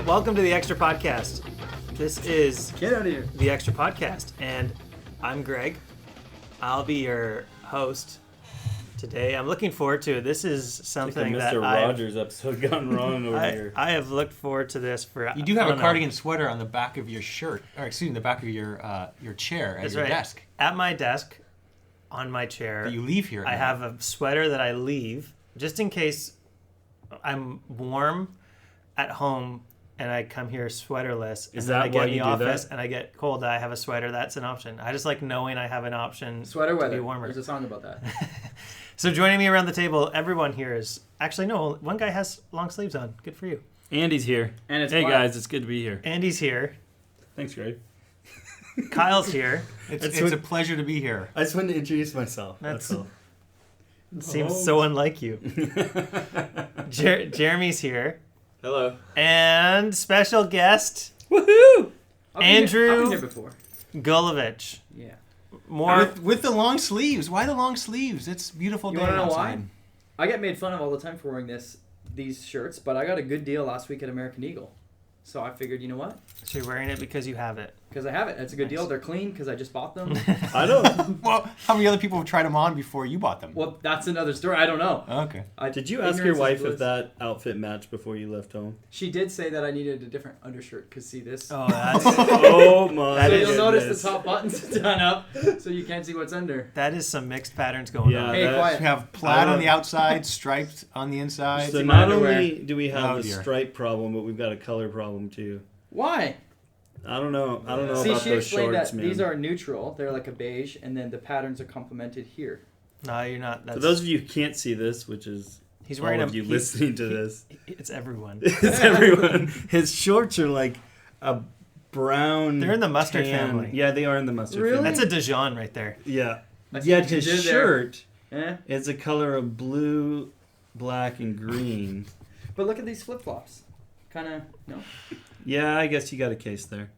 welcome to the Extra Podcast. This is Get out of here. the Extra Podcast, and I'm Greg. I'll be your host today. I'm looking forward to it. This is something like that Mr. Rogers episode gone wrong over here. I have looked forward to this for. You do have a cardigan sweater on the back of your shirt, or excuse me, the back of your chair at your desk. At my desk, on my chair. That you leave here. I have a sweater that I leave just in case I'm warm at home and I come here sweaterless. Is and that I get why in the you do office that? and I get cold? I have a sweater. That's an option. I just like knowing I have an option. Sweater to weather. be warmer. There's a song about that. So joining me around the table, everyone here is actually no. One guy has long sleeves on. Good for you. Andy's here. And it's hey black. guys, it's good to be here. Andy's here. Thanks, Greg. Kyle's here. It's a pleasure to be here. I just wanted to introduce myself. That's all. Seems so unlike you. Jeremy's here. Hello. And special guest, Woohoo! Andrew I've been here before. Gulevich. Yeah. More. With the long sleeves. Why the long sleeves? It's a beautiful You day want to know outside. why? I get made fun of all the time for wearing these shirts, but I got a good deal last week at American Eagle. So I figured, you know what? So you're wearing it because you have it. Because I have it. It's a good deal. They're clean because I just bought them. I don't. Well, how many other people have tried them on before you bought them? Well, that's another story. I don't know. Okay. Did you ask your wife if that outfit matched before you left home? She did say that I needed a different undershirt because see this? Oh, that's Oh my! So is you'll notice goodness. the top buttons done up so you can't see what's under. that is some mixed patterns going Yeah. on. Hey, that- quiet. We have plaid on the outside, striped on the inside. So See my not underwear. only do we have Oh, a dear. stripe problem, but we've got a color problem too. Why? I don't know. I don't know See, about she those explained shorts, that man. these are neutral. They're like a beige, and then the patterns are complemented here. No, you're not. That's, For those of you who can't see this, which is he's wearing all of you listening to this, It's everyone. it's everyone. His shorts are like a brown. They're in the mustard tan. family. Yeah, they are in the mustard Really? family. That's a Dijon right there. Yeah. I see Yet what you his did there. shirt Eh? is a color of blue, black, and green. But look at these flip flops. Kind of no. Yeah, I guess you got a case there.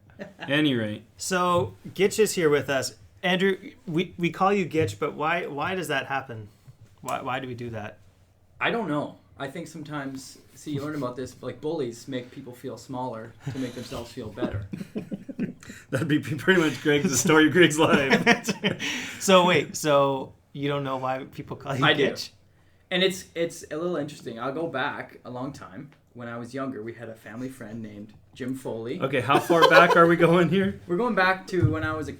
Any rate, So Gitch is here with us. Andrew, we call you Gitch, but why does that happen? Why do we do that? I don't know. I think sometimes, see, you learn about this. Like bullies make people feel smaller to make themselves feel better. that'd be pretty much the story of Greg's life. So wait, so you don't know why people call you I do. Gitch? And it's a little interesting. I'll go back a long time. When I was younger, we had a family friend named Jim Foley. Okay, how far back are we going here? We're going back to when I was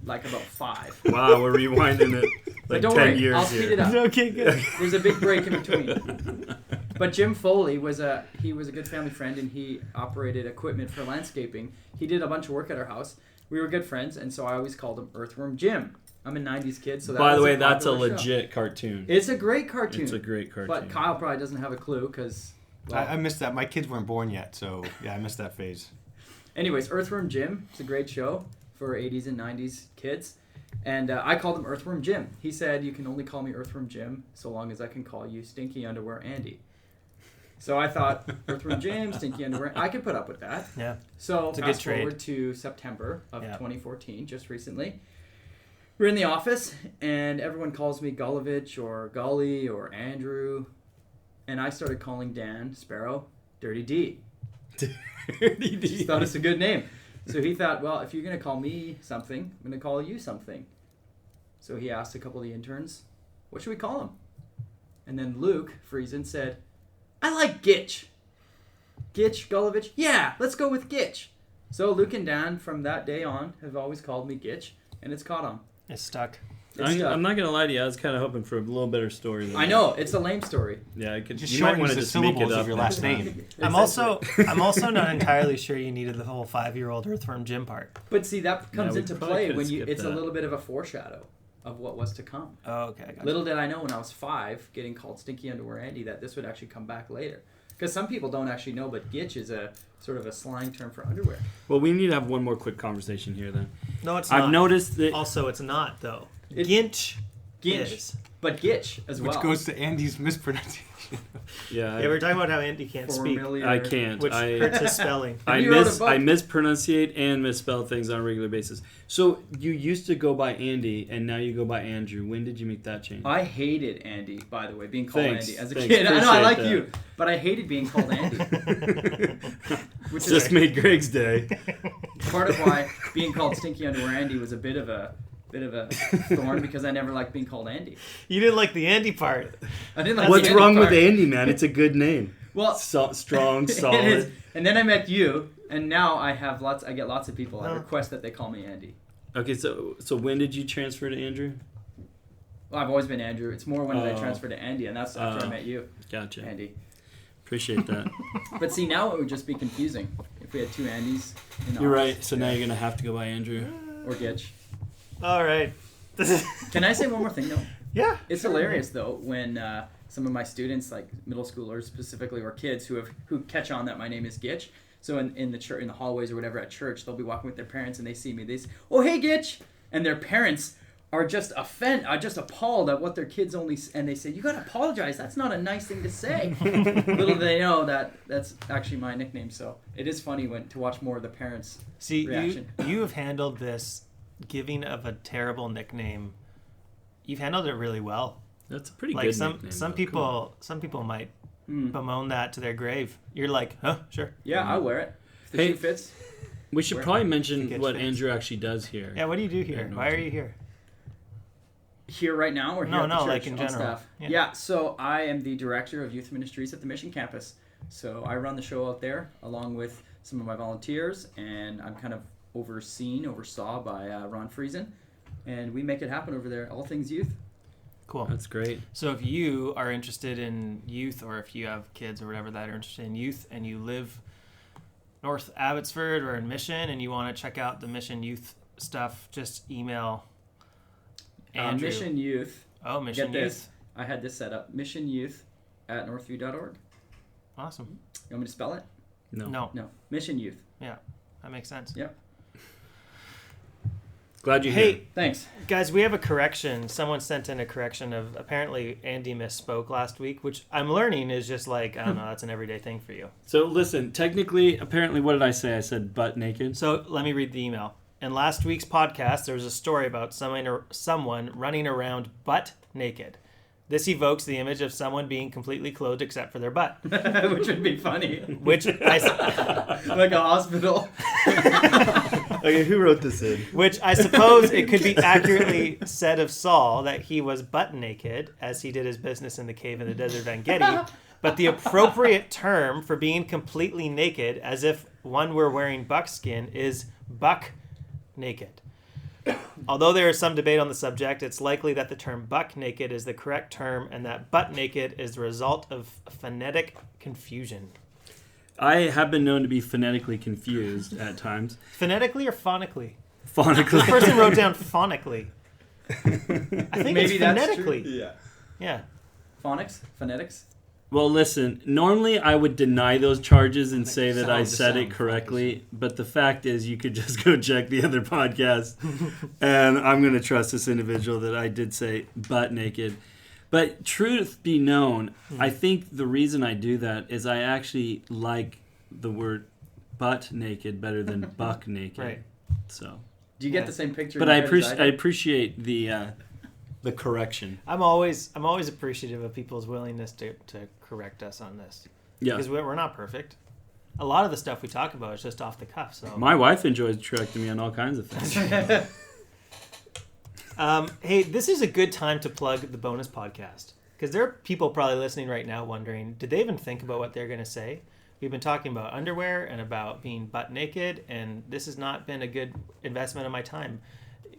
like about 5. Wow, we're rewinding it But like don't 10 worry, years I'll here. speed it up. Okay, good. There's a big break in between. But Jim Foley was a good family friend, and he operated equipment for landscaping. He did a bunch of work at our house. We were good friends, and so I always called him Earthworm Jim. I'm a 90s kid, so that By the was way, that's a popular show. legit cartoon. It's a great cartoon. It's a great cartoon. But Kyle probably doesn't have a clue because, well, I missed that. My kids weren't born yet, so yeah, I missed that phase. anyways, Earthworm Jim. It's a great show for 80s and 90s kids. And I called him Earthworm Jim. He said, you can only call me Earthworm Jim so long as I can call you Stinky Underwear Andy. So I thought, Earthworm Jim, Stinky Underwear, I could put up with that. Yeah. So It's a good fast forward trade. to September of Yeah. 2014, just recently. We're in the office, and everyone calls me Gulevich or Gully or Andrew. And I started calling Dan Sparrow Dirty D. Just thought it's a good name. So he thought, well, if you're going to call me something, I'm going to call you something. So he asked a couple of the interns, what should we call him? And then Luke Friesen said, I like Gitch. Gitch, Gulevich? Yeah, let's go with Gitch. So Luke and Dan from that day on have always called me Gitch, and it's caught on. It's stuck. I'm not gonna lie to you. I was kind of hoping for a little better story. Than I know, it's a lame story. Yeah, I could. Just You might shortens want to the just make it syllables up of your next last time. name. I'm also not entirely sure you needed the whole 5-year-old Earthworm Jim part. But see, that comes we into probably play could've when skipped it's a that. little bit of a foreshadow of what was to come. Oh, okay, I got Little did I know when I was 5, getting called Stinky Underwear Andy, that this would actually come back later. Because some people don't actually know, but Gitch is a sort of a slang term for underwear. Well, we need to have one more quick conversation here then. No, it's not. I've noticed that. Also, it's not though. It- Gitch Gitch. is. But Gitch as well. Which goes to Andy's mispronunciation. Yeah, Yeah, we were talking about how Andy can't speak, Familiar. I can't. which hurts his spelling. You wrote a book. I mispronunciate and misspell things on a regular basis. So you used to go by Andy, and now you go by Andrew. When did you make that change? I hated Andy, by the way, being called Thanks. Andy as a Thanks. kid. I know I Appreciate like that. you, but I hated being called Andy. Which Just is made Greg's day. part of why being called Stinky Underwear Andy was a bit of a thorn, because I never liked being called Andy. You didn't like the Andy part. I didn't like What's the Andy wrong part. with Andy, man? It's a good name. Well, Strong, it is. solid. And then I met you, and now I get lots of people. I Oh. request that they call me Andy. Okay, so when did you transfer to Andrew? Well, I've always been Andrew. It's more when did I Oh. transfer to Andy, and that's after I met you, Gotcha. Andy. Appreciate that. But see, now it would just be confusing if we had two Andys in the You're office. right. So now you're gonna have to go by Andrew. Or Gitch. All right. Can I say one more thing, though? Yeah. It's sure. hilarious, though, when some of my students, like middle schoolers specifically, or kids who catch on that my name is Gitch. So in the church, in the hallways or whatever at church, they'll be walking with their parents and they see me. They say, "Oh, hey, Gitch," and their parents are just appalled at what their kids and they say, "You gotta apologize. That's not a nice thing to say." Little do they know that that's actually my nickname. So it is funny to watch more of the parents' See, reaction. you have handled this giving of a terrible nickname. You've handled it really well. That's a pretty Like good some nickname, some though. Come on. people might Mm. bemoan that to their grave. You're like, huh, sure. Yeah, I'll wear it. If the Hey, shoe fits. We should Where- probably Get mention what fixed. Andrew actually does here. Yeah, what do you do here? Yeah, no Why are idea. you here? Here right now or here No, at the no, church like in on general. staff? Yeah. Yeah, so I am the director of youth ministries at the Mission Campus. So I run the show out there along with some of my volunteers, and I'm kind of oversaw by Ron Friesen, and we make it happen over there, all things youth. Cool. That's great. So if you are interested in youth, or if you have kids or whatever that are interested in youth, and you live North Abbotsford or in Mission, and you want to check out the Mission Youth stuff, just email Andrew. Mission Youth. Oh, Mission Get Youth. this. I had this set up. Mission Youth at northview.org. Awesome. You want me to spell it? No. No. Mission Youth. That makes sense. Yep. Glad you're Hey, here. Thanks. guys, we have a correction. Someone sent in a correction of apparently Andy misspoke last week, which I'm learning is just like, I don't know, that's an everyday thing for you. So listen, technically, apparently, what did I say? I said butt naked. So let me read the email. In last week's podcast, there was a story about someone running around butt naked. This evokes the image of someone being completely clothed except for their butt, Which would be funny. which I Like a hospital. Okay, who wrote this in? suppose it could be accurately said of Saul that he was butt naked as he did his business in the cave in the desert of En-Gedi. But the appropriate term for being completely naked, as if one were wearing buckskin, is buck naked. Although there is some debate on the subject, it's likely that the term buck naked is the correct term and that butt naked is the result of phonetic confusion. I have been known to be phonetically confused at times. Phonetically or phonically? Phonically. This person wrote down phonically. I think Maybe it's that's phonetically. Yeah. Yeah. Phonics? Phonetics? Well, listen, normally I would deny those charges and say that I Sound to said it sound, correctly, but the fact is you could just go check the other podcast, and I'm going to trust this individual that I did say butt naked. But truth be known, I think the reason I do that is I actually like the word butt naked better than buck naked. Right. So, Do you get Yeah. the same picture? but in I your head as appreciate I do? appreciate the correction. I'm always appreciative of people's willingness to correct us on this. Yeah. Because we're not perfect. A lot of the stuff we talk about is just off the cuff. So My wife enjoys correcting me on all kinds of things. hey, this is a good time to plug the bonus podcast. Because there are people probably listening right now wondering, did they even think about what they're going to say? We've been talking about underwear and about being butt naked, and this has not been a good investment of my time.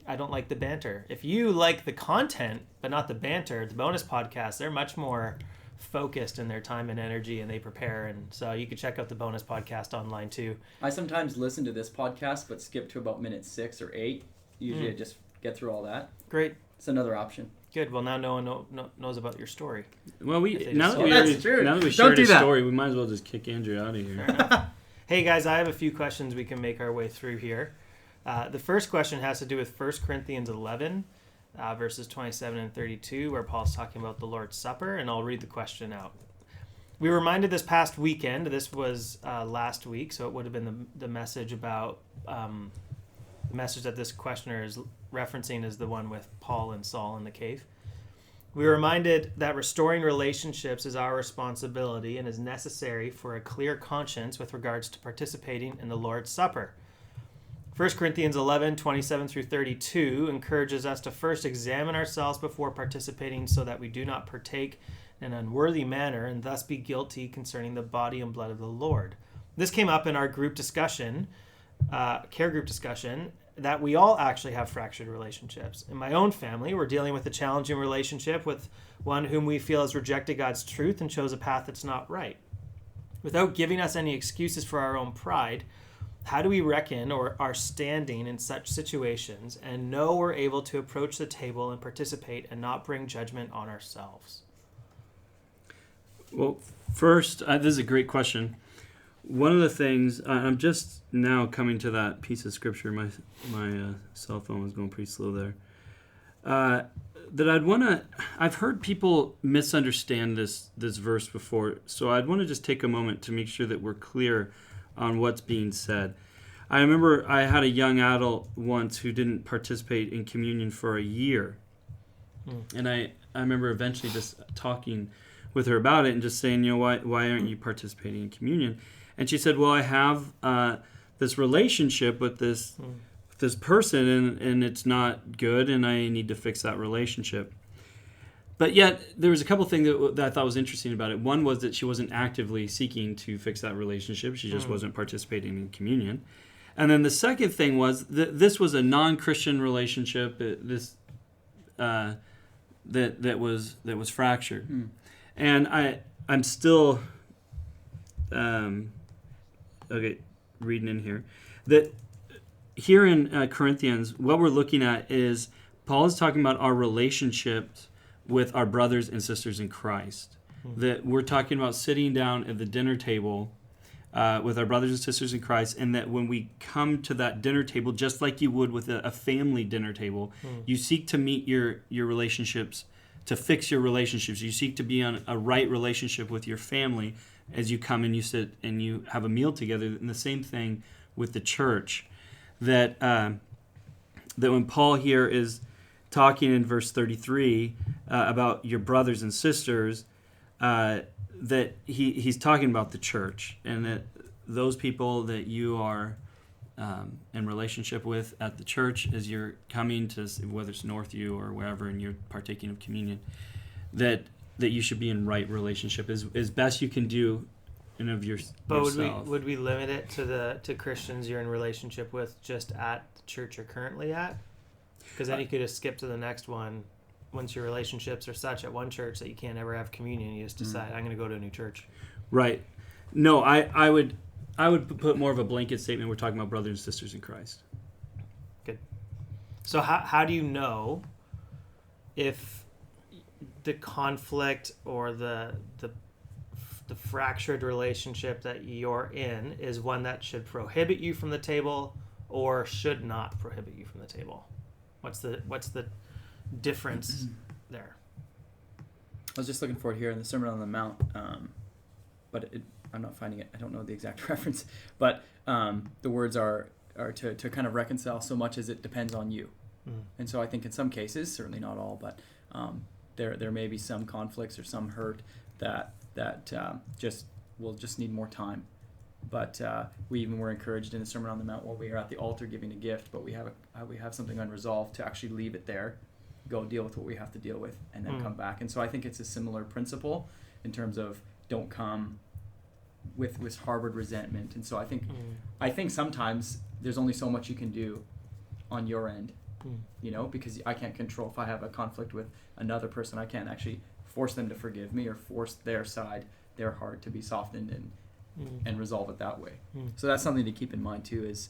I don't like the banter. If you like the content, but not the banter, the bonus podcasts, they're much more focused in their time and energy, and they prepare. And so you can check out the bonus podcast online too. I sometimes listen to this podcast, but skip to about minute 6 or 8. Usually I just get through all that. Great. It's another option. Good. Well, now no one knows about your story. Well, If they now just- that we That's already, true. now that we Don't shared do his that. story, we might as well just kick Andrew out of here. Hey guys, I have a few questions we can make our way through here. The first question has to do with 1 Corinthians 11. verses 27 and 32, where Paul's talking about the Lord's Supper, and I'll read the question out. We were reminded this past weekend, this was last week, so it would have been the message about, the message that this questioner is referencing is the one with Paul and Saul in the cave. We were reminded that restoring relationships is our responsibility and is necessary for a clear conscience with regards to participating in the Lord's Supper. 1 Corinthians 11, 27 through 32 encourages us to first examine ourselves before participating so that we do not partake in an unworthy manner and thus be guilty concerning the body and blood of the Lord. This came up in our group discussion, care group discussion, that we all actually have fractured relationships. In my own family, we're dealing with a challenging relationship with one whom we feel has rejected God's truth and chose a path that's not right. Without giving us any excuses for our own pride, how do we reckon or our standing in such situations and know we're able to approach the table and participate and not bring judgment on ourselves? Well, first, this is a great question. One of the things, I'm just now coming to that piece of scripture. My cell phone was going pretty slow there. That I've heard people misunderstand this verse before, so I'd want to just take a moment to make sure that we're clear on what's being said. I remember I had a young adult once who didn't participate in communion for a year. And I remember eventually just talking with her about it and just saying, why aren't you participating in communion? And she said, well, I have this relationship with this person, and it's not good, and I need to fix that relationship. But yet, there was a couple things that I thought was interesting about it. One was that she wasn't actively seeking to fix that relationship. She just wasn't participating in communion. And then the second thing was that this was a non-Christian relationship. That was fractured. And I'm still reading in here that here in Corinthians, what we're looking at is Paul is talking about our relationships with our brothers and sisters in Christ. That we're talking about sitting down at the dinner table with our brothers and sisters in Christ, and that when we come to that dinner table, just like you would with a family dinner table, you seek to meet your relationships, to fix your relationships. You seek to be on a right relationship with your family as you come and you sit and you have a meal together. And the same thing with the church. That when Paul here is talking in verse 33 about your brothers and sisters, that he's talking about the church, and that those people that you are in relationship with at the church as you're coming to, whether it's Northview or wherever, and you're partaking of communion, that you should be in right relationship as best you can do and of yourself. But would we limit it to Christians you're in relationship with just at the church you're currently at? Because then you could just skip to the next one. Once your relationships are such at one church that you can't ever have communion, you just decide, I'm going to go to a new church. Right. No, I would put more of a blanket statement. We're talking about brothers and sisters in Christ. Good. So how do you know if the conflict or the fractured relationship that you're in is one that should prohibit you from the table or should not prohibit you from the table? What's the difference there? I was just looking for it here in the Sermon on the Mount, but I'm not finding it. I don't know the exact reference, but the words are to kind of reconcile so much as it depends on you. And so I think in some cases, certainly not all, but there may be some conflicts or some hurt that just will just need more time. But we even were encouraged in the Sermon on the Mount while we were at the altar giving a gift, but we have something unresolved to actually leave it there, go deal with what we have to deal with, and then come back. And so I think it's a similar principle in terms of don't come with harbored resentment. And so I think sometimes there's only so much you can do on your end, because I can't control if I have a conflict with another person. I can't actually force them to forgive me or force their side, their heart to be softened and resolve it that way. So that's something to keep in mind too, is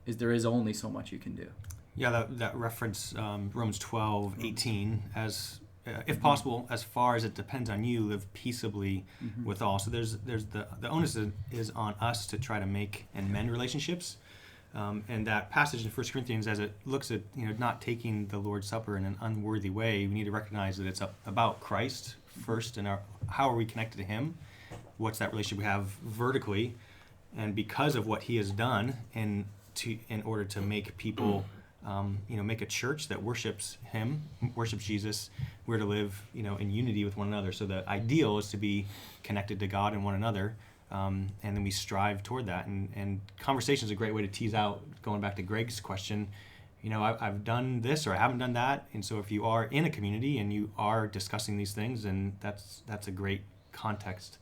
there is only so much you can do. Yeah, that reference Romans 12:18 as if possible, as far as it depends on you, live peaceably with all. So there's the onus is on us to try to make and mend relationships. And that passage in 1 Corinthians, as it looks at not taking the Lord's Supper in an unworthy way, we need to recognize that it's about Christ first, and how are we connected to Him? What's that relationship we have vertically? And because of what He has done, in order to make people, make a church that worships Him, worships Jesus, we're to live, in unity with one another. So the ideal is to be connected to God and one another. And then we strive toward that. And conversation is a great way to tease out, going back to Greg's question, I've done this or I haven't done that. And so if you are in a community and you are discussing these things, then that's a great context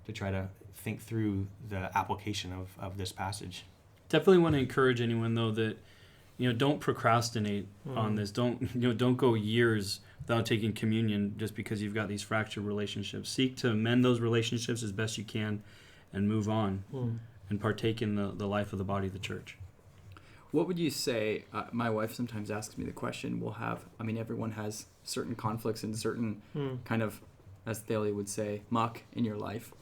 to try to think through the application of this passage. Definitely want to encourage anyone, though, that don't procrastinate on this. Don't go years without taking communion just because you've got these fractured relationships. Seek to mend those relationships as best you can and move on and partake in the life of the body of the church. What would you say? My wife sometimes asks me the question. Everyone has certain conflicts and certain kind of, as Thalia would say, muck in your life.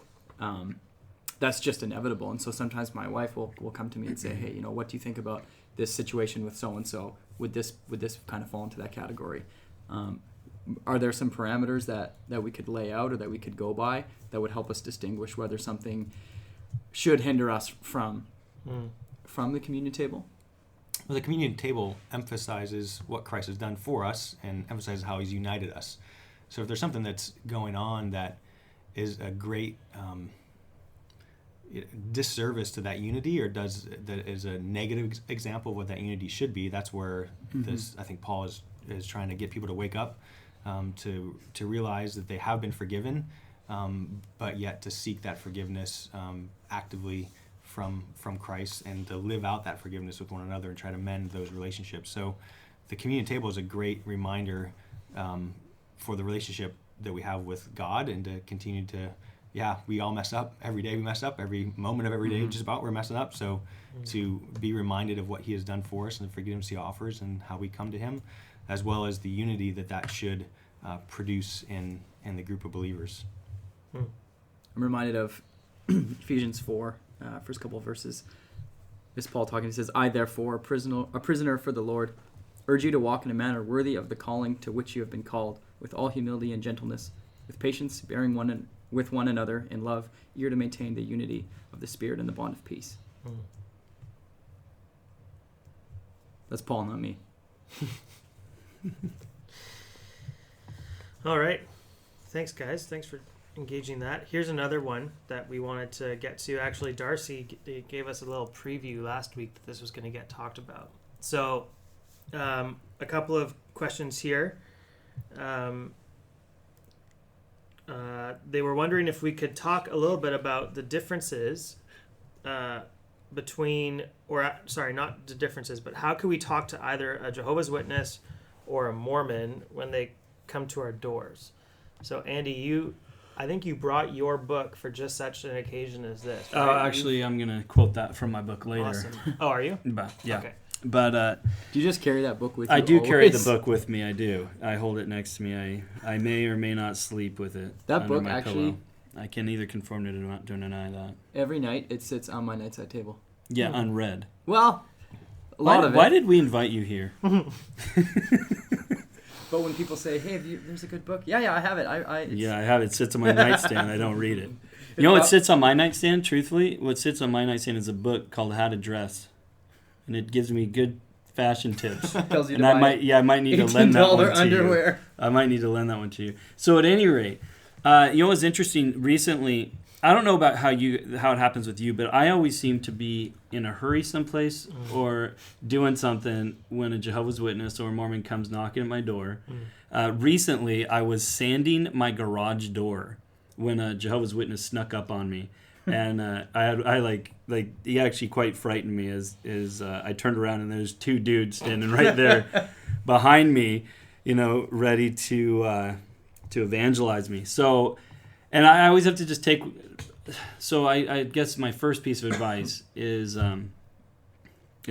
That's just inevitable. And so sometimes my wife will come to me and say, hey, what do you think about this situation with so-and-so? Would this kind of fall into that category? Are there some parameters that we could lay out or that we could go by that would help us distinguish whether something should hinder us from the communion table? Well, the communion table emphasizes what Christ has done for us and emphasizes how He's united us. So if there's something that's going on that is a great disservice to that unity, or that is a negative example of what that unity should be, that's where I think Paul is trying to get people to wake up, to realize that they have been forgiven, but yet to seek that forgiveness actively from Christ, and to live out that forgiveness with one another and try to mend those relationships. So the communion table is a great reminder for the relationship that we have with God, and to continue to, we all mess up. Every day we mess up. Every moment of every day, just about, we're messing up. So to be reminded of what He has done for us and the forgiveness He offers and how we come to Him, as well as the unity that should produce in the group of believers. I'm reminded of Ephesians 4, first couple of verses. This is Paul talking. He says, I, therefore, a prisoner for the Lord, urge you to walk in a manner worthy of the calling to which you have been called, with all humility and gentleness, with patience, bearing with one another in love, eager to maintain the unity of the Spirit and the bond of peace. That's Paul, not me. All right. Thanks, guys. Thanks for engaging that. Here's another one that we wanted to get to. Actually, Darcy gave us a little preview last week that this was going to get talked about. So a couple of questions here. They were wondering if we could talk a little bit about the differences between, not the differences, but how can we talk to either a Jehovah's Witness or a Mormon when they come to our doors? So, Andy, I think you brought your book for just such an occasion as this. Right? Actually, I'm going to quote that from my book later. Awesome. Oh, are you? But, yeah. Okay. But do you just carry that book with you? I do always? carry the book with me. I do. I hold it next to me. I may or may not sleep with it. That under book my actually. Pillow. I can neither confirm or deny that. Every night it sits on my nightside table. Yeah, unread. Well, a lot of it. Why did we invite you here? But when people say, "Hey, there's a good book," yeah, I have it. I have it. It sits on my nightstand. I don't read it. You know what sits on my nightstand? Truthfully, what sits on my nightstand is a book called How to Dress, and it gives me good fashion tips. Tells you and to I buy might need to lend that one to underwear. you. I might need to lend that one to you. So at any rate, what's interesting recently? I don't know about how it happens with you, but I always seem to be in a hurry someplace or doing something when a Jehovah's Witness or a Mormon comes knocking at my door. Recently, I was sanding my garage door when a Jehovah's Witness snuck up on me, and he actually quite frightened me as I turned around and there's two dudes standing right there behind me, ready to evangelize me. So. And I always have to just take... So I guess my first piece of advice is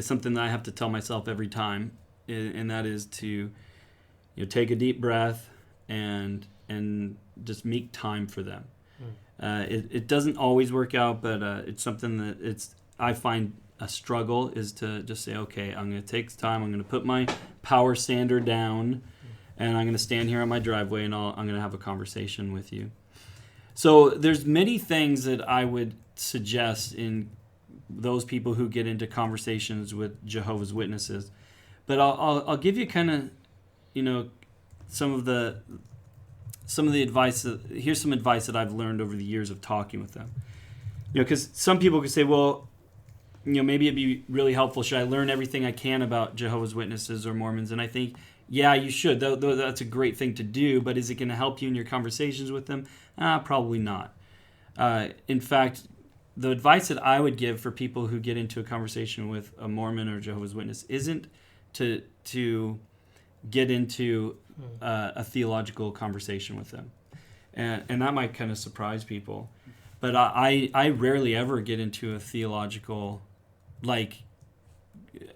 something that I have to tell myself every time, and that is to take a deep breath and just make time for them. It doesn't always work out, but it's something that I find a struggle is to just say, okay, I'm going to take time. I'm going to put my power sander down, and I'm going to stand here on my driveway, and I'm going to have a conversation with you. So there's many things that I would suggest in those people who get into conversations with Jehovah's Witnesses. But I'll give you kind of, some of the advice. Here's some advice that I've learned over the years of talking with them. Because some people could say, well, maybe it'd be really helpful. Should I learn everything I can about Jehovah's Witnesses or Mormons? And I think, yeah, you should. That's a great thing to do. But is it going to help you in your conversations with them? Probably not. In fact, the advice that I would give for people who get into a conversation with a Mormon or Jehovah's Witness isn't to get into a theological conversation with them. And that might kind of surprise people. But I rarely ever get into a theological,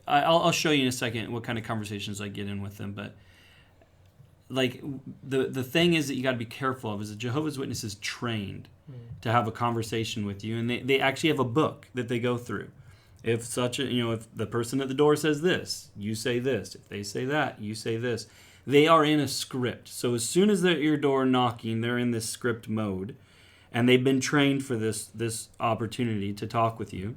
I'll show you in a second what kind of conversations I get in with them. But the thing is that you got to be careful of is that Jehovah's Witness is trained to have a conversation with you, and they actually have a book that they go through. If if the person at the door says this, you say this. If they say that, you say this. They are in a script. So as soon as they're at your door knocking, they're in this script mode, and they've been trained for this opportunity to talk with you.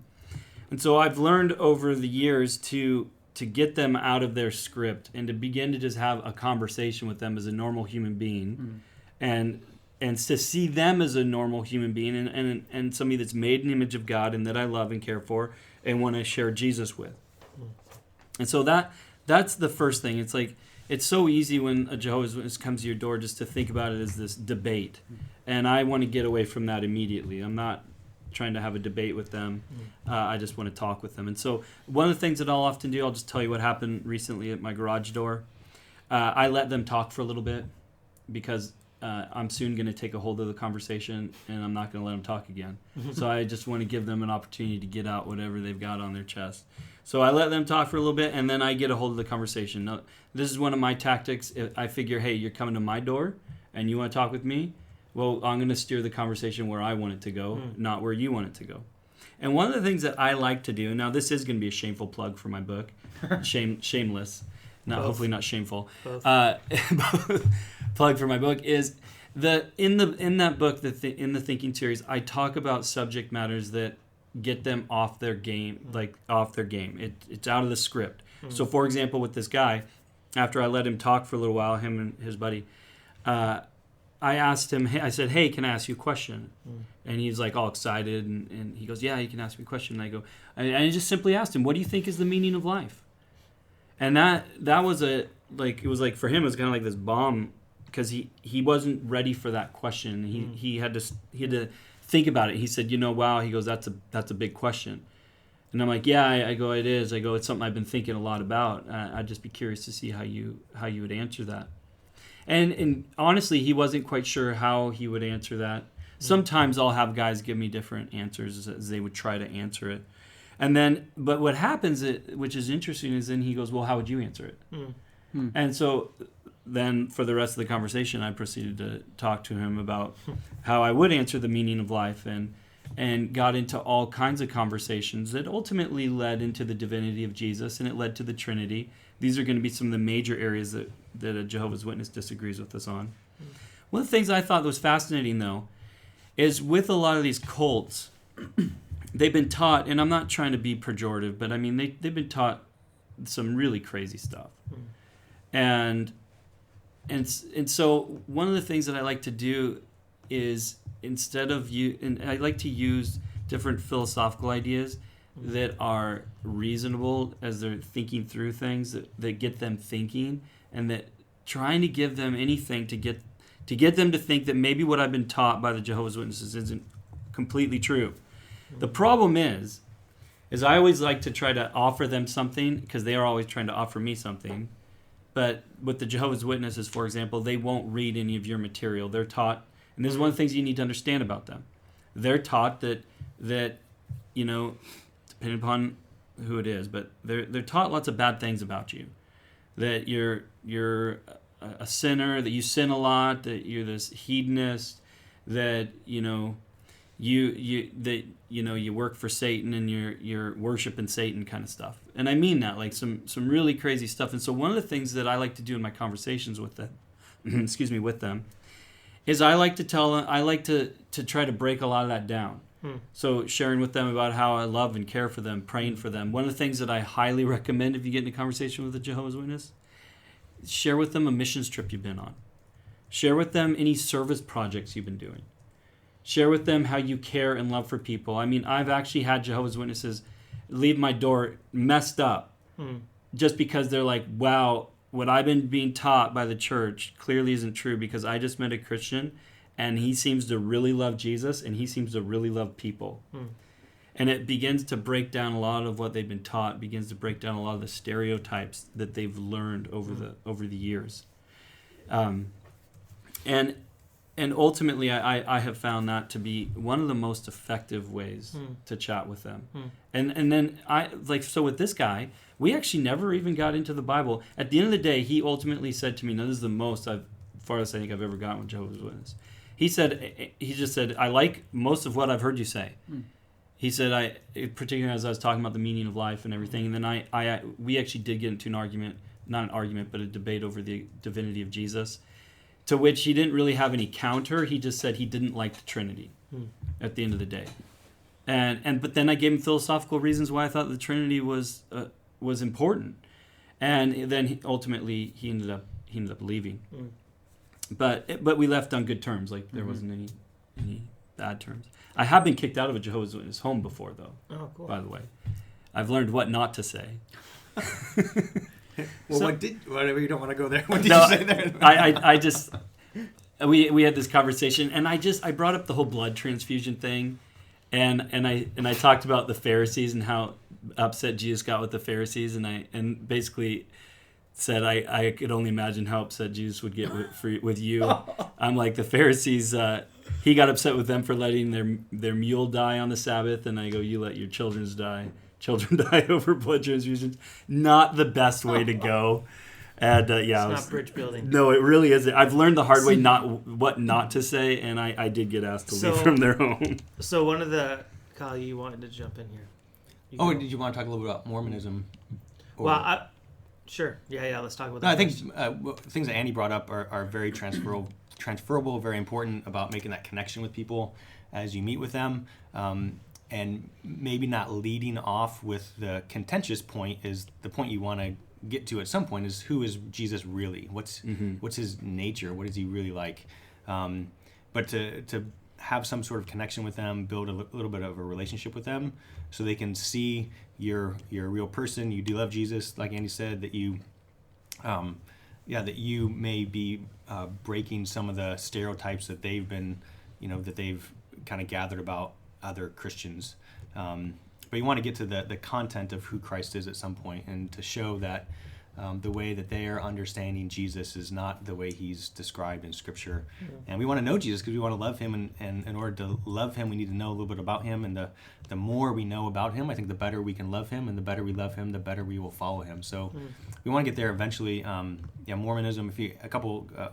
And so I've learned over the years to get them out of their script and to begin to just have a conversation with them as a normal human being, and to see them as a normal human being and somebody that's made in the image of God and that I love and care for and want to share Jesus with. And so that's the first thing. It's like, it's so easy when a Jehovah's Witness comes to your door just to think about it as this debate. And I want to get away from that immediately. I'm not trying to have a debate with them. I just want to talk with them. And so one of the things that I'll often do, I'll just tell you what happened recently at my garage door. I let them talk for a little bit because I'm soon going to take a hold of the conversation and I'm not going to let them talk again. So I just want to give them an opportunity to get out whatever they've got on their chest. So I let them talk for a little bit and then I get a hold of the conversation. Now, this is one of my tactics. I figure, hey, you're coming to my door and you want to talk with me? Well, I'm going to steer the conversation where I want it to go, not where you want it to go. And one of the things that I like to do, now this is going to be a shameful plug for my book, shameless, hopefully not shameful. Plug for my book is in that book, in the thinking series, I talk about subject matters that get them off their game, It's out of the script. So, for example, with this guy, after I let him talk for a little while, him and his buddy, I asked him, I said, hey, can I ask you a question? And he's like all excited, and he goes, yeah, you can ask me a question. And I just simply asked him, what do you think is the meaning of life? And that was it was like, for him, it was kind of like this bomb, because he wasn't ready for that question. He had to think about it. He said, wow, he goes, that's a big question. And I'm like, yeah, I go, it is. I go, it's something I've been thinking a lot about. I'd just be curious to see how you would answer that. And honestly, he wasn't quite sure how he would answer that. Sometimes I'll have guys give me different answers as they would try to answer it. And then, but what happens, which is interesting, is then he goes, well, how would you answer it? And so then for the rest of the conversation, I proceeded to talk to him about how I would answer the meaning of life, and got into all kinds of conversations that ultimately led into the divinity of Jesus, and it led to the Trinity. These are going to be some of the major areas that a Jehovah's Witness disagrees with us on. One of the things I thought was fascinating, though, is with a lot of these cults, they've been taught, and I'm not trying to be pejorative, but I mean, they've been taught some really crazy stuff. And so one of the things that I like to do is, instead of and I like to use different philosophical ideas that are reasonable as they're thinking through things, that get them thinking, and that trying to give them anything to get them to think that maybe what I've been taught by the Jehovah's Witnesses isn't completely true. The problem is I always like to try to offer them something, because they are always trying to offer me something. But with the Jehovah's Witnesses, for example, they won't read any of your material. They're taught, and this is one of the things you need to understand about them. They're taught that depending upon who it is, but they're taught lots of bad things about you. That you're a sinner, that you sin a lot, that you're this hedonist, that you work for Satan and you're worshiping Satan kind of stuff. And I mean that, like some really crazy stuff. And so one of the things that I like to do in my conversations with them, with them, is I like to try to break a lot of that down. So sharing with them about how I love and care for them, praying for them. One of the things that I highly recommend if you get in a conversation with a Jehovah's Witness, share with them a missions trip you've been on. Share with them any service projects you've been doing. Share with them how you care and love for people. I mean, I've actually had Jehovah's Witnesses leave my door messed up just because they're like, wow, what I've been being taught by the church clearly isn't true because I just met a Christian and he seems to really love Jesus and he seems to really love people. And it begins to break down a lot of what they've been taught, begins to break down a lot of the stereotypes that they've learned over the years. And ultimately, I have found that to be one of the most effective ways to chat with them. And then so with this guy, we actually never even got into the Bible. At the end of the day, he ultimately said to me, now this is the most farthest I think I've ever gotten with Jehovah's Witness. He just said, I like most of what I've heard you say. He said, particularly as I was talking about the meaning of life and everything, and then we actually did get into an argument, not an argument, but a debate over the divinity of Jesus, to which he didn't really have any counter. He just said he didn't like the Trinity at the end of the day. But then I gave him philosophical reasons why I thought the Trinity was important. And then ultimately he ended up leaving. But we left on good terms. Like there wasn't any bad terms. I have been kicked out of a Jehovah's Witness home before, though. Oh, cool. By the way, I've learned what not to say. Well, whatever, you don't want to go there. What did you say there? I just we had this conversation, and I brought up the whole blood transfusion thing, and I talked about the Pharisees and how upset Jesus got with the Pharisees, and basically said I could only imagine how upset Jesus would get with you. I'm like, the Pharisees, he got upset with them for letting their mule die on the Sabbath, and I go, you let your children die over blood transfusions. Not the best way to go. And it's not bridge building. No, it really isn't. I've learned the hard way what not to say, and I did get asked to leave from their home. So one of the... Kyle, you wanted to jump in here. Did you want to talk a little bit about Mormonism? Sure. Yeah, let's talk about that. I think things that Andy brought up are very transferable, very important about making that connection with people as you meet with them. And maybe not leading off with the contentious point is the point you want to get to at some point is, who is Jesus really? What's his nature? What is he really like? But to have some sort of connection with them, build a little bit of a relationship with them so they can see you're a real person. You do love Jesus, like Andy said, that you may be breaking some of the stereotypes that they've been, that they've kind of gathered about other Christians. But you want to get to the content of who Christ is at some point, and to show that the way that they are understanding Jesus is not the way he's described in Scripture. And we want to know Jesus because we want to love him, and in order to love him, we need to know a little bit about him, and the more we know about him, I think the better we can love him, and the better we love him, the better we will follow him. So we want to get there eventually. Mormonism,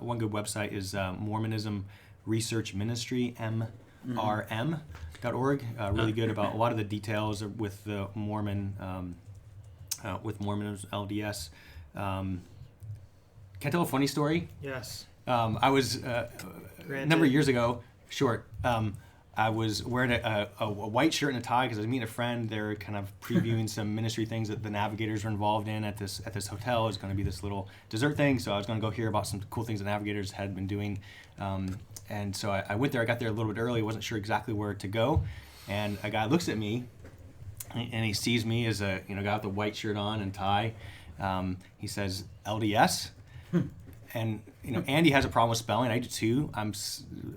one good website is Mormonism Research Ministry, MRM.org. Really good about a lot of the details with the Mormonism LDS. Can I tell a funny story? Yes. I was a number of years ago. I was wearing a white shirt and a tie because I was meeting a friend. They're kind of previewing some ministry things that the Navigators were involved in at this hotel. It was going to be this little dessert thing, so I was going to go hear about some cool things the Navigators had been doing. And so I went there. I got there a little bit early. I wasn't sure exactly where to go. And a guy looks at me, and he sees me as a guy with a white shirt on and tie. He says, LDS? And Andy has a problem with spelling. I do too. I'm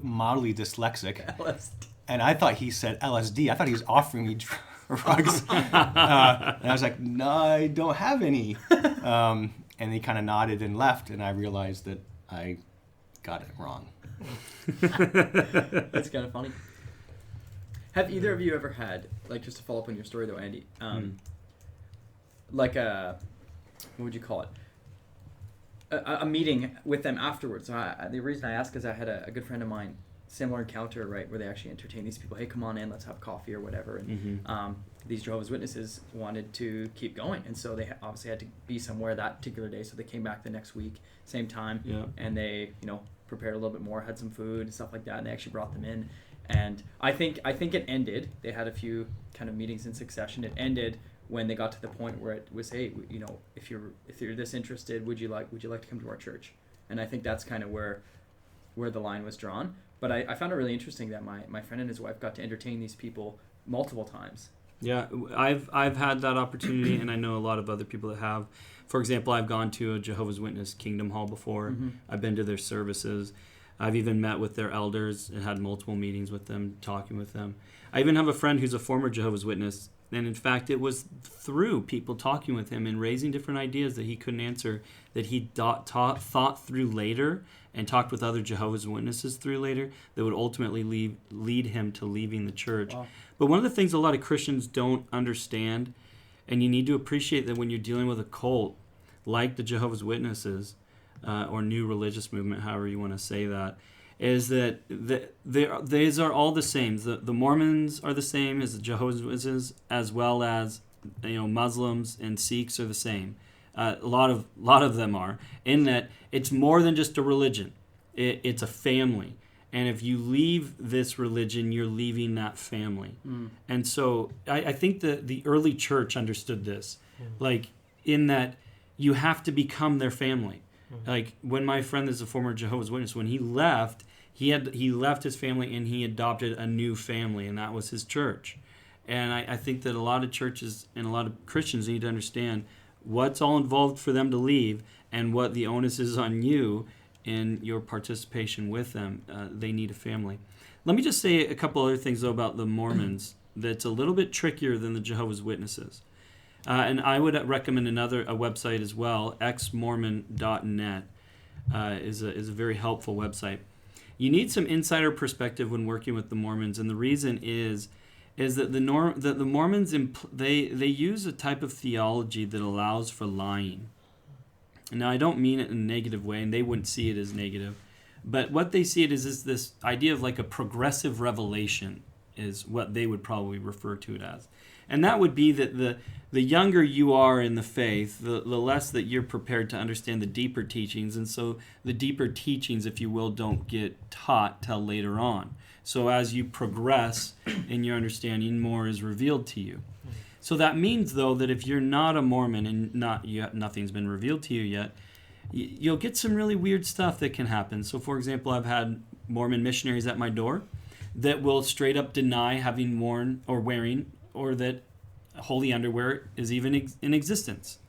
mildly dyslexic. LSD. And I thought he said LSD. I thought he was offering me drugs. And I was like, no, I don't have any. And he kind of nodded and left, and I realized that I got it wrong. That's kind of funny. Have either of you ever had, like, just to follow up on your story though, Andy, like what would you call it? A meeting with them afterwards. So the reason I ask is I had a good friend of mine similar encounter, right, where they actually entertain these people. Hey, come on in, let's have coffee or whatever. And these Jehovah's Witnesses wanted to keep going, and so they obviously had to be somewhere that particular day. So they came back the next week, same time, and they, prepared a little bit more, had some food and stuff like that, and they actually brought them in. And I think it ended. They had a few kind of meetings in succession. It ended when they got to the point where it was, hey, if you're this interested, would you like to come to our church? And I think that's kind of where the line was drawn. But I found it really interesting that my friend and his wife got to entertain these people multiple times. Yeah, I've had that opportunity, and I know a lot of other people that have. For example, I've gone to a Jehovah's Witness Kingdom Hall before. I've been to their services. I've even met with their elders and had multiple meetings with them, talking with them. I even have a friend who's a former Jehovah's Witness, and in fact, it was through people talking with him and raising different ideas that he couldn't answer, that he thought through later and talked with other Jehovah's Witnesses through later, that would ultimately lead him to leaving the church. Wow. But one of the things a lot of Christians don't understand, and you need to appreciate that when you're dealing with a cult like the Jehovah's Witnesses, or new religious movement, however you want to say that, is that these are all the same. The Mormons are the same as the Jehovah's Witnesses, as well as Muslims and Sikhs are the same. A lot of them are, in that it's more than just a religion. It's a family. And if you leave this religion, you're leaving that family. And so I think the early church understood this, like in that you have to become their family. Like when my friend is a former Jehovah's Witness, when he left, he left his family and he adopted a new family, and that was his church. And I think that a lot of churches and a lot of Christians need to understand what's all involved for them to leave and what the onus is on you in your participation with them. They need a family. Let me just say a couple other things, though, about the Mormons that's a little bit trickier than the Jehovah's Witnesses. And I would recommend a website as well, xmormon.net is a very helpful website. You need some insider perspective when working with the Mormons, and the reason is that the Mormons they use a type of theology that allows for lying. Now, I don't mean it in a negative way, and they wouldn't see it as negative, but what they see it is this idea of like a progressive revelation is what they would probably refer to it as. And that would be that the younger you are in the faith, the less that you're prepared to understand the deeper teachings. And so the deeper teachings, if you will, don't get taught till later on. So as you progress in your understanding, more is revealed to you. So that means, though, that if you're not a Mormon and nothing's been revealed to you yet, you'll get some really weird stuff that can happen. So, for example, I've had Mormon missionaries at my door that will straight up deny having worn or wearing or that holy underwear is even in existence.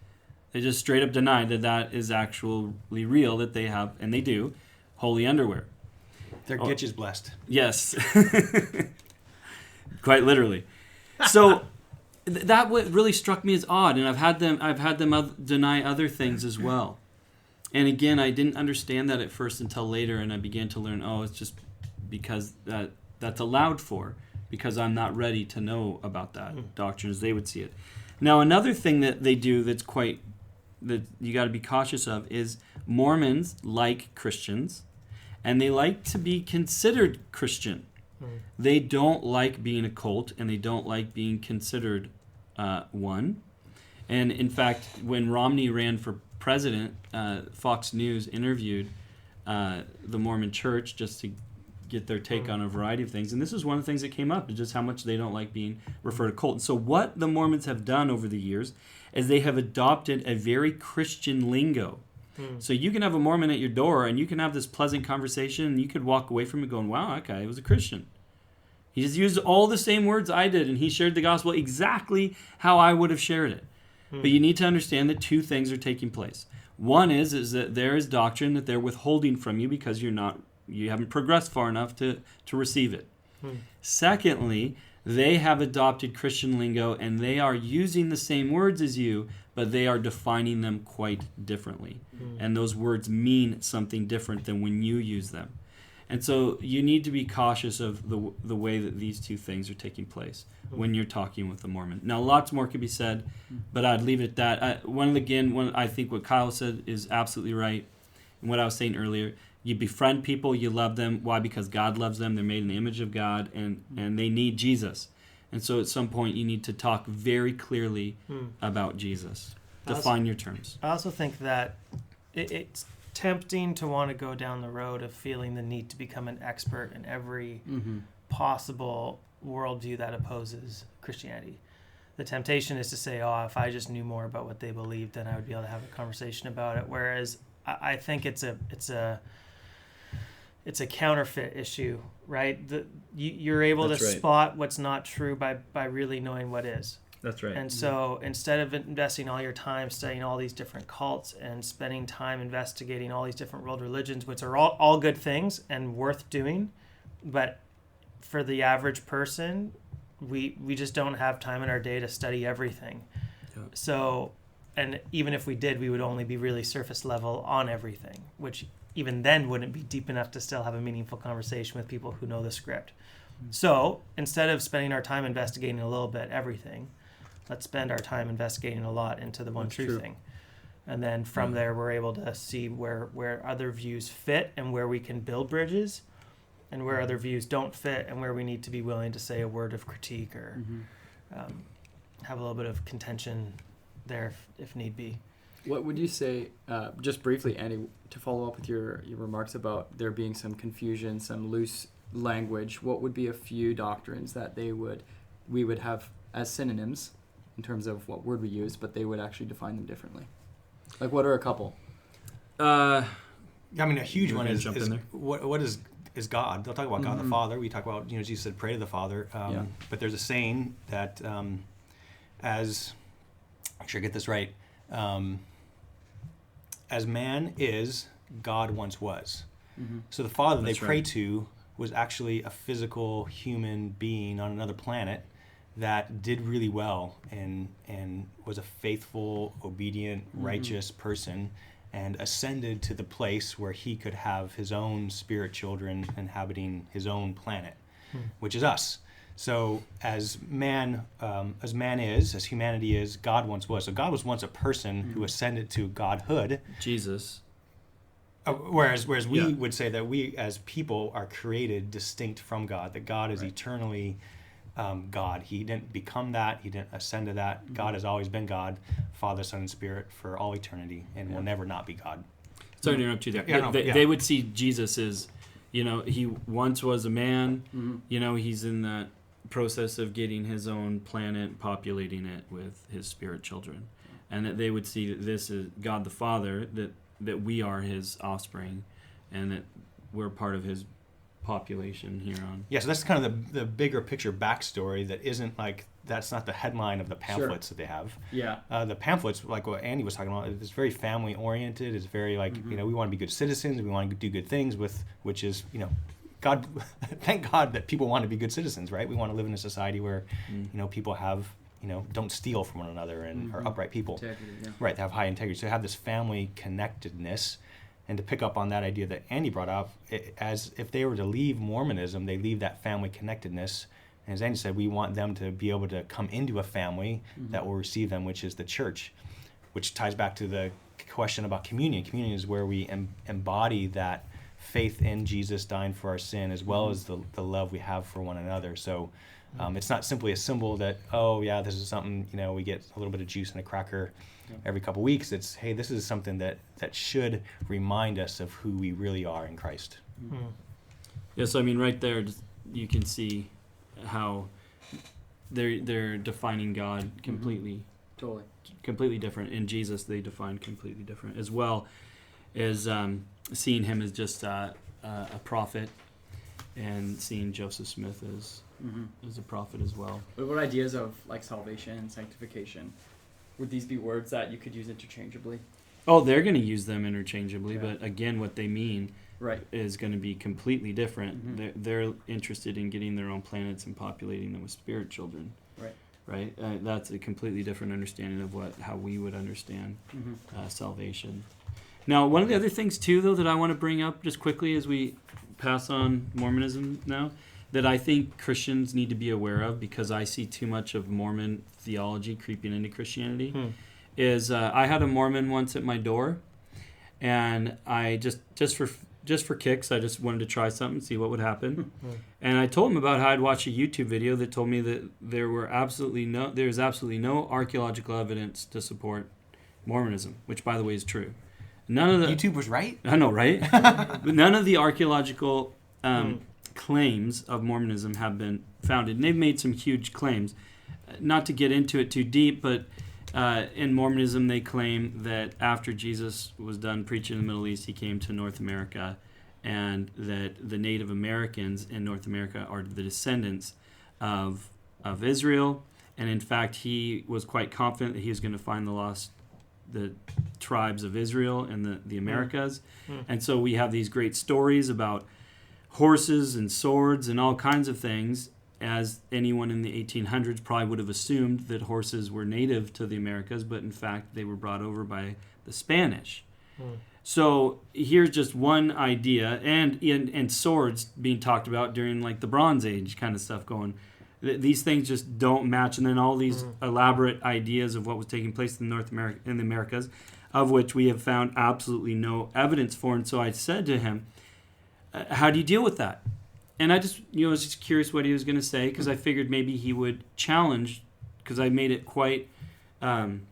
They just straight up deny that is actually real, that they have, and they do, holy underwear. Their Gitch is blessed. Yes. Quite literally. So that what really struck me as odd, and I've had them deny other things as well. And again, I didn't understand that at first until later, and I began to learn, it's just because that's allowed for, because I'm not ready to know about that doctrine as they would see it. Now, another thing that they do that you got to be cautious of is Mormons like Christians, and they like to be considered Christian. They don't like being a cult, and they don't like being considered one. And in fact, when Romney ran for president, Fox News interviewed the Mormon Church just to get their take on a variety of things. And this is one of the things that came up, is just how much they don't like being referred to cult. And so what the Mormons have done over the years is they have adopted a very Christian lingo. So you can have a Mormon at your door, and you can have this pleasant conversation, and you could walk away from it going, wow, that guy was a Christian. He just used all the same words I did, and he shared the gospel exactly how I would have shared it. But you need to understand that two things are taking place. One is that there is doctrine that they're withholding from you because you haven't progressed far enough to receive it. Secondly, they have adopted Christian lingo, and they are using the same words as you, but they are defining them quite differently. And those words mean something different than when you use them. And so you need to be cautious of the way that these two things are taking place when you're talking with the Mormon. Now, lots more could be said, but I'd leave it at that. I think what Kyle said is absolutely right. And what I was saying earlier, You befriend people, you love them. Why? Because God loves them. They're made in the image of God, and they need Jesus. And so at some point you need to talk very clearly about Jesus. Define your terms. I also think that it's tempting to want to go down the road of feeling the need to become an expert in every possible worldview that opposes Christianity. The temptation is to say, oh, if I just knew more about what they believed, then I would be able to have a conversation about it. Whereas I think it's a counterfeit issue, right? You're able to spot what's not true by really knowing what is. That's right. And so instead of investing all your time studying all these different cults and spending time investigating all these different world religions, which are all good things and worth doing, but for the average person, we just don't have time in our day to study everything. Yeah. So, and even if we did, we would only be really surface level on everything, which even then wouldn't be deep enough to still have a meaningful conversation with people who know the script. So instead of spending our time investigating a little bit everything, let's spend our time investigating a lot into the one true thing. And then from there, we're able to see where other views fit and where we can build bridges, and where other views don't fit and where we need to be willing to say a word of critique or have a little bit of contention there if need be. What would you say, just briefly, Andy, to follow up with your remarks about there being some confusion, some loose language, what would be a few doctrines that we would have as synonyms in terms of what word we use, but they would actually define them differently? Like, what are a couple? I mean, a huge one is what is God. They'll talk about God the Father. We talk about, Jesus said, pray to the Father. But there's a saying that as, make sure I get this right, as man is, God once was. So the Father they pray to was actually a physical human being on another planet that did really well and was a faithful, obedient, righteous person, and ascended to the place where he could have his own spirit children inhabiting his own planet, which is us. So as humanity is, God once was. So God was once a person who ascended to godhood. Jesus. Whereas we would say that we as people are created distinct from God, that God is eternally God. He didn't become that. He didn't ascend to that. God has always been God, Father, Son, and Spirit for all eternity, and will never not be God. Sorry to interrupt you there. They would see Jesus as, he once was a man. He's in that process of getting his own planet, populating it with his spirit children. And that they would see that this is God the Father, that we are his offspring, and that we're part of his population here on. Yeah, so that's kind of the bigger picture backstory that isn't like, that's not the headline of the pamphlets that they have. Yeah. The pamphlets, like what Andy was talking about, it's very family oriented. It's very like, we want to be good citizens. We want to do good things which is, God, thank God that people want to be good citizens, right? We want to live in a society where, people have, don't steal from one another and are upright people. Integrity, yeah. Right, they have high integrity. So they have this family connectedness. And to pick up on that idea that Andy brought up, as if they were to leave Mormonism, they leave that family connectedness. And as Andy said, we want them to be able to come into a family that will receive them, which is the church, which ties back to the question about communion. Communion is where we embody that faith in Jesus dying for our sin, as well as the love we have for one another. So it's not simply a symbol that, this is something, we get a little bit of juice and a cracker every couple weeks. It's, hey, this is something that should remind us of who we really are in Christ. Yeah, so I mean, right there, you can see how they're defining God completely, completely different. In Jesus, they define completely different, as well as seeing him as just a prophet, and seeing Joseph Smith as a prophet as well. But what ideas of like salvation and sanctification, would these be words that you could use interchangeably? Oh, they're going to use them interchangeably, but again, what they mean is going to be completely different. They're interested in getting their own planets and populating them with spirit children. Right? That's a completely different understanding of how we would understand salvation. Now, one of the other things, too, though, that I want to bring up just quickly as we pass on Mormonism now, that I think Christians need to be aware of, because I see too much of Mormon theology creeping into Christianity, is I had a Mormon once at my door, and I just just for kicks. I just wanted to try something, see what would happen. And I told him about how I'd watched a YouTube video that told me that there's absolutely no archaeological evidence to support Mormonism, which, by the way, is true. None of the YouTube was right? I know, right? But none of the archaeological claims of Mormonism have been founded. And they've made some huge claims. Not to get into it too deep, but in Mormonism, they claim that after Jesus was done preaching in the Middle East, he came to North America, and that the Native Americans in North America are the descendants of Israel. And in fact, he was quite confident that he was going to find the tribes of Israel in the Americas. And so we have these great stories about horses and swords and all kinds of things, as anyone in the 1800s probably would have assumed that horses were native to the Americas, but in fact they were brought over by the Spanish. So here's just one idea, and swords being talked about during like the Bronze Age kind of stuff going. These things just don't match, and then all these elaborate ideas of what was taking place in in the Americas, of which we have found absolutely no evidence for. And so I said to him, how do you deal with that? And I just, was just curious what he was going to say, because I figured maybe he would challenge, because I made it quite, grand,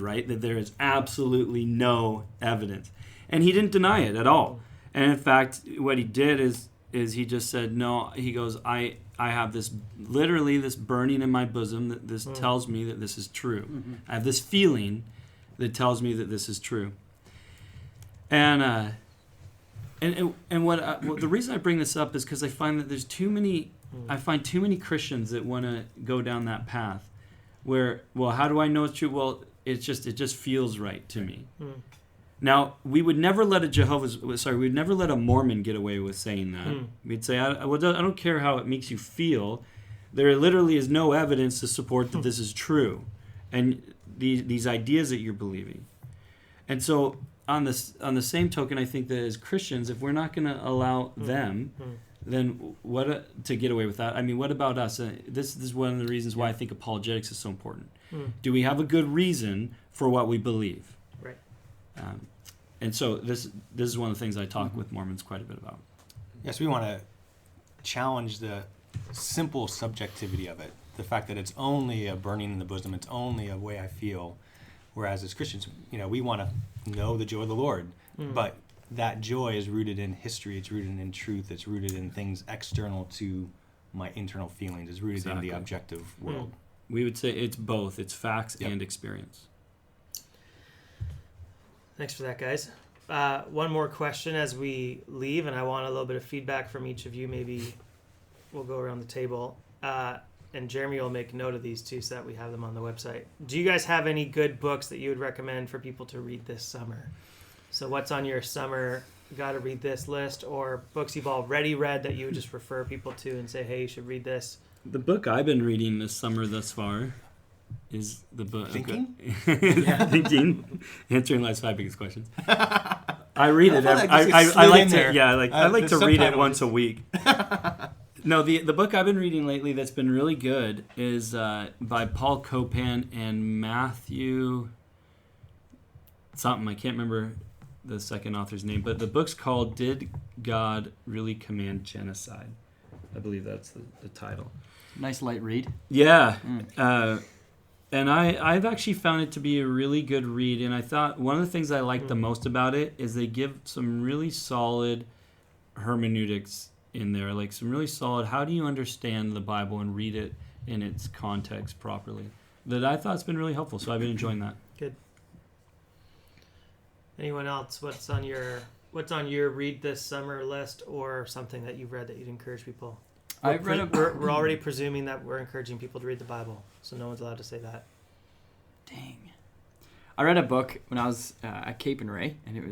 right? That there is absolutely no evidence. And he didn't deny it at all. And in fact, what he did is he just said, no, he goes, I have this burning in my bosom that this tells me that this is true. I have this feeling that tells me that this is true. And the reason I bring this up is because I find that there's too many Christians that want to go down that path where, well, how do I know it's true? Well, it just feels right to me. Now, we would never let a Mormon get away with saying that. We'd say, I don't care how it makes you feel. There literally is no evidence to support that this is true, and these ideas that you're believing. And so, on the same token, I think that as Christians, if we're not going to allow them, then to get away with that? I mean, what about us? This is one of the reasons why I think apologetics is so important. Do we have a good reason for what we believe? Right. And so this is one of the things I talk with Mormons quite a bit about. Yes, we want to challenge the simple subjectivity of it. The fact that it's only a burning in the bosom, it's only a way I feel. Whereas as Christians, we want to know the joy of the Lord. But that joy is rooted in history, it's rooted in truth, it's rooted in things external to my internal feelings, it's rooted in the objective world. We would say it's both. It's facts and experience. Thanks for that, guys. One more question as we leave, and I want a little bit of feedback from each of you. Maybe we'll go around the table. And Jeremy will make note of these too so that we have them on the website. Do you guys have any good books that you would recommend for people to read this summer? So what's on your summer got to read this list, or books you've already read that you would just refer people to and say, hey, you should read this? The book I've been reading this summer thus far is the book... Thinking? Thinking. Answering life's 5 biggest questions. I read it. I like to read it once a week. No, the book I've been reading lately that's been really good is by Paul Copan and Matthew something. I can't remember the second author's name, but the book's called Did God Really Command Genocide? I believe that's the title. Nice light read. Yeah. And I've actually found it to be a really good read, and I thought one of the things I like the most about it is they give some really solid hermeneutics in there, like some really solid, how do you understand the Bible and read it in its context properly, that I thought's been really helpful, so I've been enjoying that. Good. Anyone else? What's on your read this summer list, or something that you've read that you'd encourage people? We're already presuming that we're encouraging people to read the Bible, so no one's allowed to say that. Dang. I read a book when I was at Cape and Ray, and it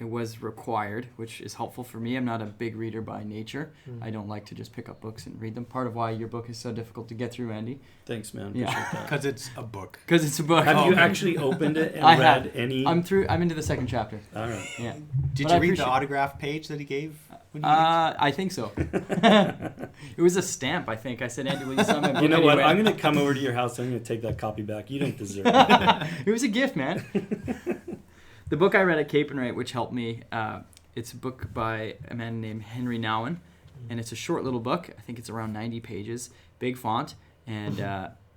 was required, which is helpful for me. I'm not a big reader by nature. I don't like to just pick up books and read them. Part of why your book is so difficult to get through, Andy. Thanks, man. Yeah. Because it's a book. Have you actually opened it and read any? I'm into the second chapter. All right. Yeah. Did you read the autograph page that he gave? I think so. It was a stamp, I think. I said, Andy, will you sign my book? You know what? I'm going to come over to your house. I'm going to take that copy back. You don't deserve it. It was a gift, man. The book I read at Cape and Wright, which helped me, it's a book by a man named Henry Nouwen, and it's a short little book. I think it's around 90 pages, big font, and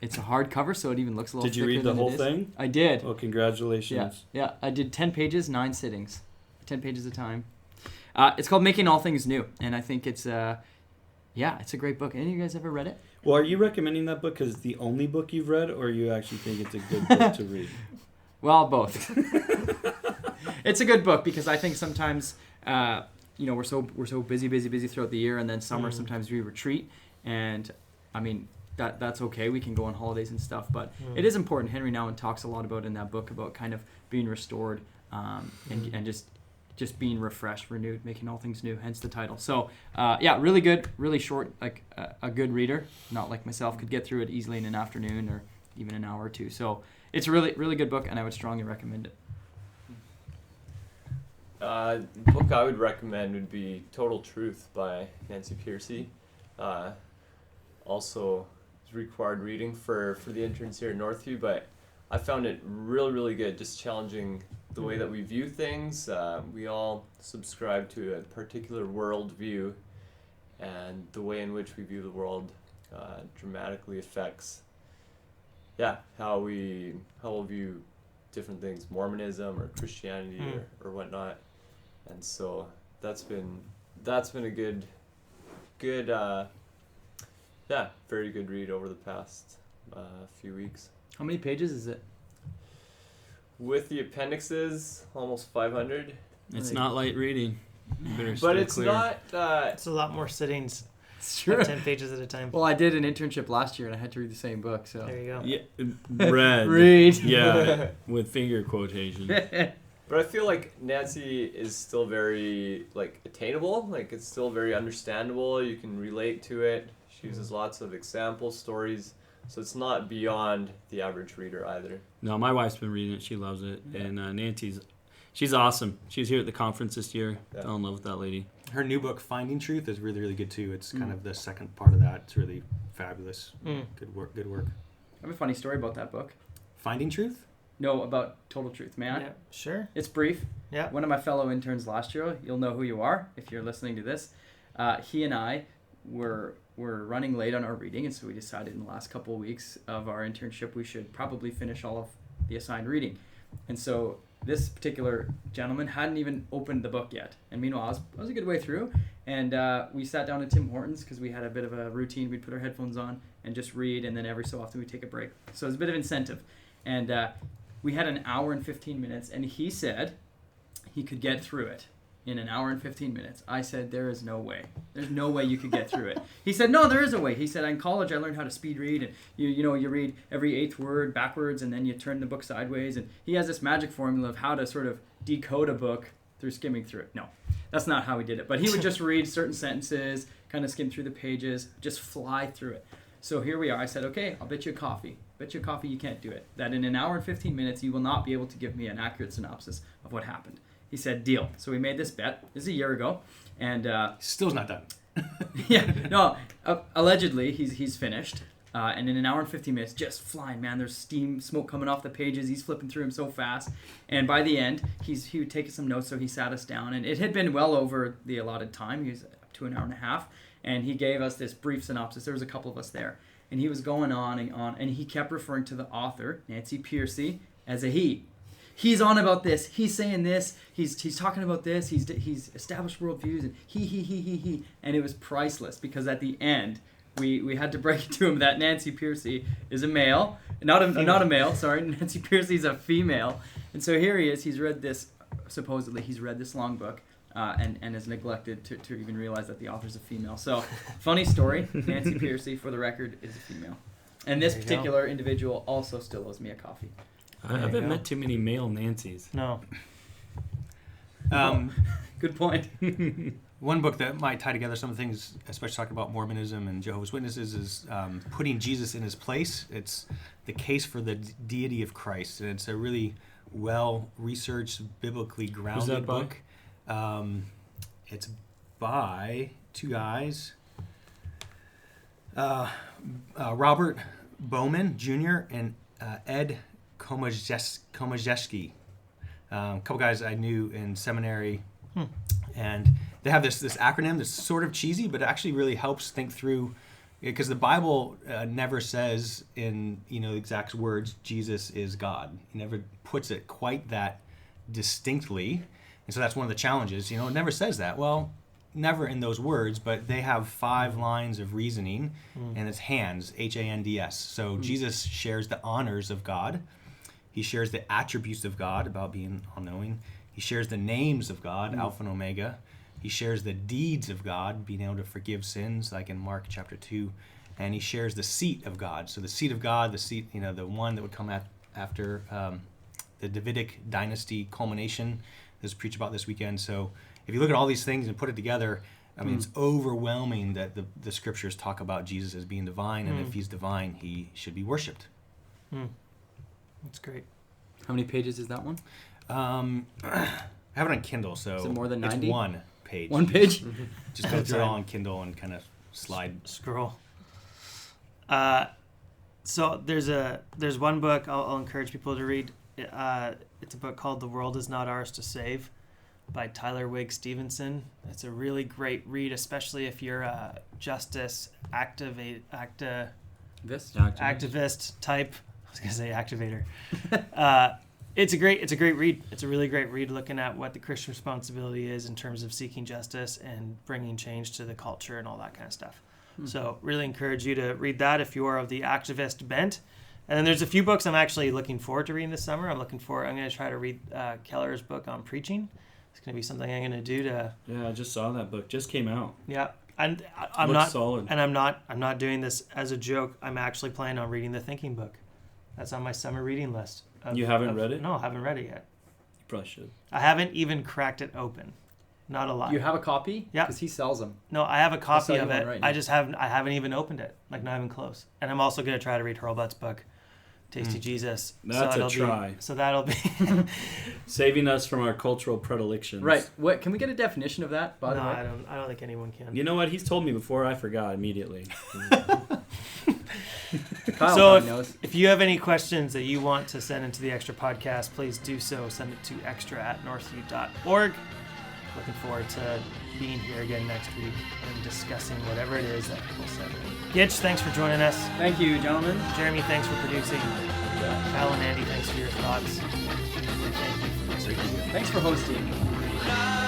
it's a hardcover, so it even looks a little. Did you read the whole thing? I did. Well, congratulations. Yeah. I did 10 pages, 9 sittings, 10 pages at a time. It's called Making All Things New, and I think it's it's a great book. Any of you guys ever read it? Well, are you recommending that book because it's the only book you've read, or you actually think it's a good book to read? Well, both. It's a good book because I think sometimes we're so busy throughout the year, and then summer sometimes we retreat, and I mean that's okay. We can go on holidays and stuff, but it is important. Henry Nouwen talks a lot about in that book about kind of being restored and just being refreshed, renewed, making all things new, hence the title. So really good, really short, like a good reader, not like myself, could get through it easily in an afternoon or even an hour or two. So it's a really, really good book, and I would strongly recommend it. The book I would recommend would be Total Truth by Nancy Pearcey. Also, it's required reading for the interns here at Northview, but I found it really, really good, just challenging the way that we view things. We all subscribe to a particular worldview, and the way in which we view the world dramatically affects how we'll view different things, Mormonism or Christianity or whatnot. And so that's been a good very good read over the past few weeks. How many pages is it? With the appendixes, almost 500. It's not light reading. But it's not. It's a lot more sittings. Sure. 10 pages at a time. Well, I did an internship last year, and I had to read the same book. So There you go. Yeah, read. read. Yeah, with finger quotations. But I feel like Nancy is still very attainable. Like it's still very understandable. You can relate to it. She uses lots of example stories. So it's not beyond the average reader either. No, my wife's been reading it. She loves it. Yeah. And she's awesome. She was here at the conference this year. Yeah. Fell in love with that lady. Her new book, Finding Truth, is really, really good too. It's kind of the second part of that. It's really fabulous. Good work. I have a funny story about that book. Finding Truth? No, about Total Truth, man. Yeah, sure. It's brief. Yeah. One of my fellow interns last year, you'll know who you are if you're listening to this. He and I were running late on our reading, and so we decided in the last couple of weeks of our internship we should probably finish all of the assigned reading. And so this particular gentleman hadn't even opened the book yet. And meanwhile, I was a good way through, and we sat down at Tim Hortons because we had a bit of a routine. We'd put our headphones on and just read, and then every so often we'd take a break. So it was a bit of incentive. And we had an hour and 15 minutes, and he said he could get through it in an hour and 15 minutes. I said, there is no way. There's no way you could get through it. He said, no, there is a way. He said, in college I learned how to speed read, and you read every 8th word backwards, and then you turn the book sideways, and he has this magic formula of how to sort of decode a book through skimming through it. No, that's not how he did it. But he would just read certain sentences, kind of skim through the pages, just fly through it. So here we are. I said, okay, I'll bet you a coffee. Bet you a coffee you can't do it. That in an hour and 15 minutes, you will not be able to give me an accurate synopsis of what happened. He said, deal. So we made this bet. This is a year ago. And Still's not done. Allegedly, he's finished. And in an hour and 15 minutes, just flying, man. There's steam, smoke coming off the pages. He's flipping through them so fast. And by the end, he would take some notes, so he sat us down. And it had been well over the allotted time. He was up to an hour and a half. And he gave us this brief synopsis. There was a couple of us there. And he was going on and on. And he kept referring to the author, Nancy Pearcey, as a he. He's on about this. He's saying this. He's talking about this. He's established worldviews, and he. And it was priceless because at the end, we had to break it to him that Nancy Pearcey is a male, not a male. Sorry, Nancy Pearcey's a female. And so here he is. He's read this. Supposedly, he's read this long book, and has neglected to even realize that the author's a female. So, funny story. Nancy Pearcey, for the record, is a female. And this particular individual also still owes me a coffee. I haven't met too many male Nancys. No. Good point. One book that might tie together some of the things, especially talking about Mormonism and Jehovah's Witnesses, is Putting Jesus in His Place. It's the case for the deity of Christ, and it's a really well-researched, biblically grounded book. It's by two guys, Robert Bowman Jr. and Ed Komajewski. A couple guys I knew in seminary, and they have this acronym that's sort of cheesy, but it actually really helps think through, because the Bible never says in exact words, Jesus is God. It never puts it quite that distinctly, and so that's one of the challenges. It never says that. Well, never in those words, but they have 5 lines of reasoning, and it's hands, Hands. So Jesus shares the honors of God. He shares the attributes of God about being all-knowing. He shares the names of God, Alpha and Omega. He shares the deeds of God, being able to forgive sins, like in Mark chapter 2. And he shares the seat of God. So the seat of God, the seat, the one that would come after the Davidic dynasty culmination. There's a preach about this weekend. So if you look at all these things and put it together, I mean, it's overwhelming that the scriptures talk about Jesus as being divine, and if he's divine, he should be worshipped. That's great. How many pages is that one? I have it on Kindle, so is it more than 90? It's 1 page. 1 page? Just go through it all on Kindle and kind of scroll. So there's one book I'll encourage people to read. It's a book called The World Is Not Ours to Save by Tyler Wigg Stevenson. It's a really great read, especially if you're a justice activist type. I was gonna say activator. It's a great read. It's a really great read, looking at what the Christian responsibility is in terms of seeking justice and bringing change to the culture and all that kind of stuff. So really encourage you to read that if you are of the activist bent. And then there's a few books I'm actually looking forward to reading this summer. I'm going to try to read Keller's book on preaching. It's going to be something I'm going to do to. Yeah, I just saw that book. Just came out. Yeah, and I'm Looks not solid. And I'm not doing this as a joke. I'm actually planning on reading the Thinking book. That's on my summer reading list. You haven't read it? No, I haven't read it yet. You probably should. I haven't even cracked it open. Not a lot. You have a copy? Yeah. Because he sells them. No, I have a copy sell you of one it. right now. I haven't even opened it. Like, not even close. And I'm also going to try to read Hurlbut's book, Tasty Jesus. That's a try. So that'll be saving us from our cultural predilections. Right. What? Can we get a definition of that, by the way? I don't think anyone can. You know what? He's told me before. I forgot immediately. Kyle So knows. if you have any questions that you want to send into the Extra podcast, please do so. Send it to extra@northview.org. Looking forward to being here again next week and discussing whatever it is that people said. Gitch, thanks for joining us. Thank you, gentlemen. Jeremy, thanks for producing. Kyle and Andy, thanks for your thoughts. And thank you for listening. Thanks for hosting.